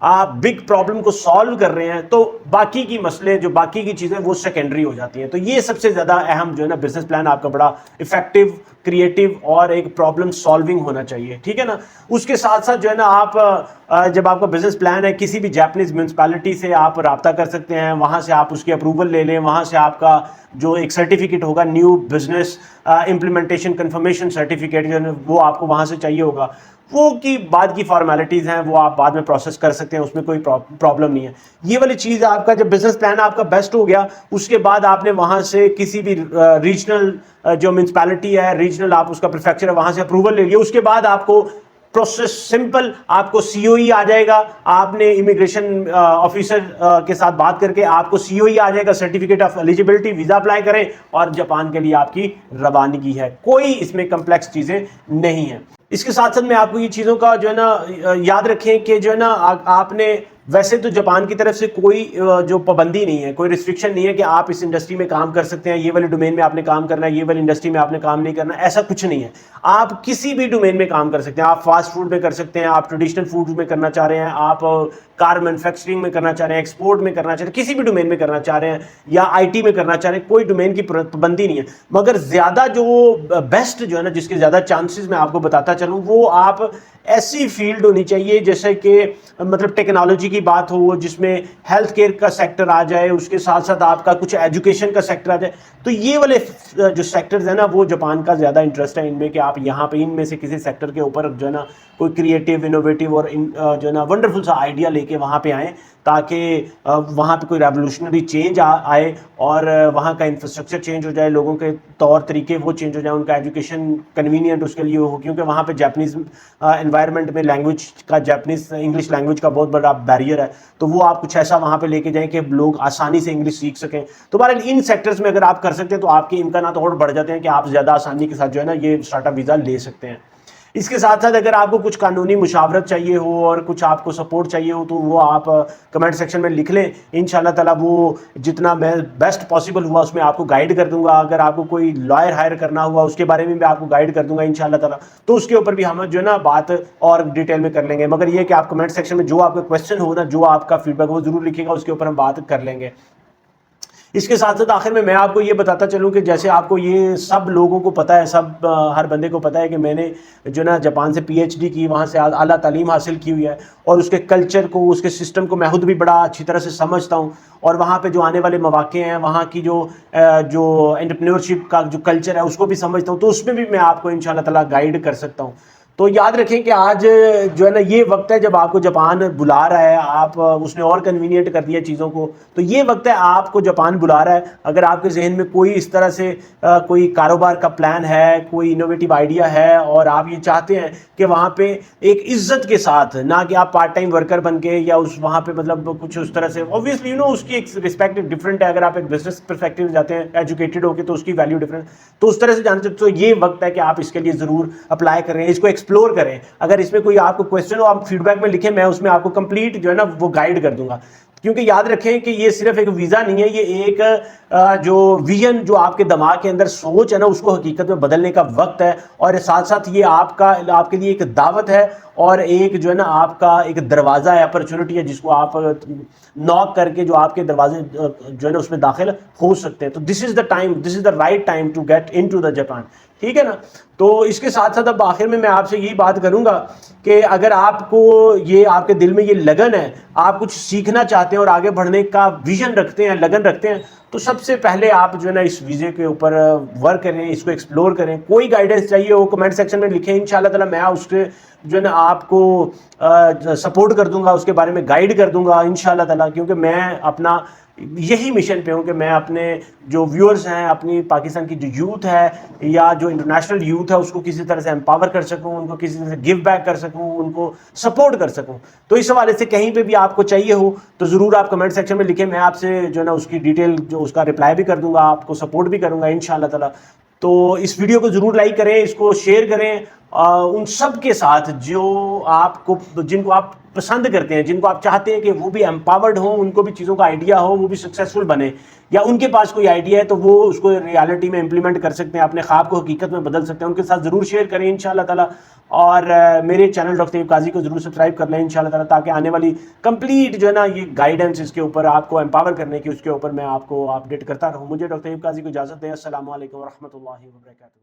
آپ big problem کو solve کر رہے ہیں تو باقی کی مسئلے جو باقی کی چیزیں وہ سیکنڈری ہو جاتی ہیں. تو یہ سب سے زیادہ اہم جو ہے نا بزنس پلان آپ کا بڑا افیکٹو, کریٹو اور ایک پرابلم سالونگ ہونا چاہیے, ٹھیک ہے نا. اس کے ساتھ ساتھ جو ہے نا آپ جب آپ کا بزنس پلان ہے کسی بھی جاپنیز میونسپیلٹی سے آپ رابطہ کر سکتے ہیں, وہاں سے آپ اس کی اپروول لے لیں, وہاں سے آپ کا جو ایک سرٹیفکیٹ ہوگا new business implementation confirmation certificate جو ہے وہ آپ کو وہاں سے چاہیے ہوگا. وہ کی بعد کی فارمیلٹیز ہیں وہ آپ بعد میں پروسیس کر سکتے ہیں, اس میں کوئی پرابلم نہیں ہے. یہ والی چیز آپ کا جب بزنس پلان آپ کا بیسٹ ہو گیا, اس کے بعد آپ نے وہاں سے کسی بھی ریجنل جو میونسپیلٹی ہے ریجنل آپ اس کا پریفیکچر ہے وہاں سے اپروول لے لیا. اس کے بعد آپ کو پروسیس سمپل, آپ کو سی او ای آ جائے گا, آپ نے امیگریشن آفیسر کے ساتھ بات کر کے آپ کو سی او ای آ جائے گا, certificate of eligibility, visa apply کریں اور جاپان کے لیے آپ کی روانگی ہے. کوئی اس میں کمپلیکس چیزیں نہیں ہیں. اس کے ساتھ ساتھ میں آپ کو یہ چیزوں کا جو ہے نا یاد رکھیں کہ جو ہے نا آپ نے ویسے تو جاپان کی طرف سے کوئی جو پابندی نہیں ہے, کوئی ریسٹرکشن نہیں ہے کہ آپ اس انڈسٹری میں کام کر سکتے ہیں, یہ والی ڈومین میں آپ نے کام کرنا ہے, یہ والی انڈسٹری میں آپ نے کام نہیں کرنا, ایسا کچھ نہیں ہے. آپ کسی بھی ڈومین میں کام کر سکتے ہیں. آپ فاسٹ فوڈ میں کر سکتے ہیں, آپ ٹریڈیشنل فوڈ میں کرنا چاہ رہے ہیں, آپ کار مینوفیکچرنگ میں کرنا چاہ رہے ہیں, ایکسپورٹ میں کرنا چاہ رہے ہیں, کسی بھی ڈومین میں کرنا چاہ رہے ہیں, یا آئی ٹی میں کرنا چاہ رہے ہیں, کوئی ڈومین کی پابندی نہیں ہے. مگر زیادہ جو بیسٹ جو ہے نا جس کے زیادہ چانسز میں آپ کو بتاتا چلوں, وہ آپ ایسی فیلڈ ہونی چاہیے جیسے کہ مطلب ٹیکنالوجی کی بات ہو, جس میں ہیلتھ کیئر کا سیکٹر آ جائے, اس کے ساتھ ساتھ آپ کا کچھ ایجوکیشن کا سیکٹر آ جائے. تو یہ والے جو سیکٹرز ہیں نا وہ جاپان کا زیادہ انٹرسٹ ہے ان میں کہ آپ یہاں پہ ان میں سے کسی سیکٹر کے اوپر جو ہے نا کوئی کریٹیو انوویٹیو اور جو ہے نا ونڈرفل سا آئیڈیا لے کے وہاں پہ آئیں, تاکہ وہاں پہ کوئی ریولوشنری چینج آئے اور وہاں کا انفراسٹرکچر چینج ہو جائے, لوگوں کے طور طریقے وہ چینج ہو جائیں, ان کا ایجوکیشن کنوینئنٹ اس کے لیے ہو, کیونکہ وہاں پہ جاپنیز انوائرمنٹ میں لینگویج کا جاپنیز انگلش لینگویج کا بہت بڑا بیریئر ہے. تو وہ آپ کچھ ایسا وہاں پہ لے کے جائیں کہ لوگ آسانی سے انگلش سیکھ سکیں. تو بہرحال ان سیکٹرز میں اگر آپ کر سکتے ہیں تو آپ کے امکانات اور بڑھ جاتے ہیں کہ آپ زیادہ آسانی کے ساتھ جو ہے نا یہ اسٹارٹ اپ ویزا لے سکتے ہیں. اس کے ساتھ ساتھ اگر آپ کو کچھ قانونی مشاورت چاہیے ہو اور کچھ آپ کو سپورٹ چاہیے ہو تو وہ آپ کمنٹ سیکشن میں لکھ لیں. انشاءاللہ تعالیٰ وہ جتنا میں بیسٹ پاسبل ہوا اس میں آپ کو گائیڈ کر دوں گا. اگر آپ کو کوئی لائر ہائر کرنا ہوا اس کے بارے میں بھی آپ کو گائیڈ کر دوں گا انشاءاللہ تعالیٰ. تو اس کے اوپر بھی ہم جو ہے نا بات اور ڈیٹیل میں کر لیں گے. مگر یہ کہ آپ کمنٹ سیکشن میں جو آپ کا کویسچن ہو نا, جو آپ کا فیڈ بیک وہ ضرور لکھیے گا, اس کے اوپر ہم بات کر لیں گے. اس کے ساتھ ساتھ آخر میں آپ کو یہ بتاتا چلوں کہ جیسے آپ کو یہ سب لوگوں کو پتہ ہے, سب ہر بندے کو پتہ ہے کہ میں نے جو نا جاپان سے پی ایچ ڈی کی, وہاں سے اعلیٰ تعلیم حاصل کی ہوئی ہے, اور اس کے کلچر کو, اس کے سسٹم کو میں خود بھی بڑا اچھی طرح سے سمجھتا ہوں. اور وہاں پہ جو آنے والے مواقع ہیں, وہاں کی جو انٹرپرینیورشپ کا جو کلچر ہے اس کو بھی سمجھتا ہوں. تو اس میں بھی میں آپ کو انشاءاللہ تعالیٰ گائیڈ کر سکتا ہوں. تو یاد رکھیں کہ آج جو ہے نا یہ وقت ہے جب آپ کو جاپان بلا رہا ہے, آپ اس نے اور کنوینئنٹ کر دیا چیزوں کو, تو یہ وقت ہے آپ کو جاپان بلا رہا ہے. اگر آپ کے ذہن میں کوئی اس طرح سے کوئی کاروبار کا پلان ہے, کوئی انوویٹیو آئیڈیا ہے, اور آپ یہ چاہتے ہیں کہ وہاں پہ ایک عزت کے ساتھ, نہ کہ آپ پارٹ ٹائم ورکر بن کے یا اس وہاں پہ مطلب کچھ اس طرح سے, اوبویسلی اس کی ایک رسپیکٹ ڈفرینٹ ہے. اگر آپ ایک بزنس پرسپیکٹو جاتے ہیں ایجوکیٹڈ ہو کے تو اس کی ویلیو ڈفرینٹ, تو اس طرح سے جانتے ہیں. تو یہ وقت ہے کہ آپ اس کے لیے ضرور اپلائی کریں, اس کو ایکسپلور کریں. اگر اس میں کوئی آپ کو کویسچن ہو آپ فیڈ بیک میں لکھیں, میں اس میں آپ کو کمپلیٹ جو ہے نا وہ گائیڈ کر دوں گا. کیونکہ یاد رکھیں کہ یہ صرف ایک ویزا نہیں ہے, یہ ایک جو ویژن جو آپ کے دماغ کے اندر سوچ ہے نا اس کو حقیقت میں بدلنے کا وقت ہے. اور ساتھ ساتھ یہ آپ کے لیے ایک دعوت ہے اور ایک جو ہے نا آپ کا ایک دروازہ ہے, اپرچونٹی ہے, جس کو آپ ناک کر کے جو آپ کے دروازے جو ہے نا اس میں داخل ہو سکتے ہیں. تو this is the time, this is the right time to get in to the Japan. ٹھیک ہے نا. تو اس کے ساتھ ساتھ اب آخر میں آپ سے یہی بات کروں گا کہ اگر آپ کو یہ آپ کے دل میں یہ لگن ہے, آپ کچھ سیکھنا چاہتے ہیں اور آگے بڑھنے کا ویژن رکھتے ہیں, لگن رکھتے ہیں, تو سب سے پہلے آپ جو ہے نا اس ویزے کے اوپر ورک کریں, اس کو ایکسپلور کریں. کوئی گائیڈنس چاہیے ہو کمنٹ سیکشن میں لکھیں, انشاءاللہ تعالیٰ میں اس کے جو ہے نا آپ کو سپورٹ کر دوں گا, اس کے بارے میں گائیڈ کر دوں گا انشاءاللہ تعالیٰ. کیونکہ میں اپنا یہی مشن پہ ہوں کہ میں اپنے جو ویورز ہیں, اپنی پاکستان کی جو یوتھ ہے یا جو انٹرنیشنل یوتھ ہے اس کو کسی طرح سے امپاور کر سکوں, ان کو کسی طرح سے گیو بیک کر سکوں, ان کو سپورٹ کر سکوں. تو اس حوالے سے کہیں پہ بھی آپ کو چاہیے ہو تو ضرور آپ کمنٹ سیکشن میں لکھیں, میں آپ سے جو ہے نا اس کی ڈیٹیل جو اس کا رپلائی بھی کر دوں گا, آپ کو سپورٹ بھی کروں گا انشاءاللہ تعالیٰ. تو اس ویڈیو کو ضرور لائک کریں, اس کو شیئر کریں, ان سب کے ساتھ جو آپ کو جن کو آپ پسند کرتے ہیں، جن کو آپ چاہتے ہیں کہ وہ بھی امپاورڈ ہوں، ان کو بھی چیزوں کا آئیڈیا ہو، وہ بھی سکسیزفل بنے، یا ان کے پاس کوئی آئیڈیا ہے تو وہ اس کو ریالٹی میں امپلیمنٹ کر سکتے ہیں، اپنے خواب کو حقیقت میں بدل سکتے ہیں، ان کے ساتھ ضرور شیئر کریں انشاءاللہ تعالی. اور میرے چینل ڈاکٹر طیب قاضی کو ضرور سبسکرائب کر لیں انشاءاللہ تعالی، تاکہ آنے والی کمپلیٹ جو ہے نا یہ گائیڈنس اس کے اوپر آپ کو امپاور کرنے کی، اس کے اوپر میں آپ کو اپڈیٹ کرتا رہوں. مجھے ڈاکٹر طیب قاضی کو اجازت دیں. السلام علیکم ورحمۃ اللہ وبرکاتہ.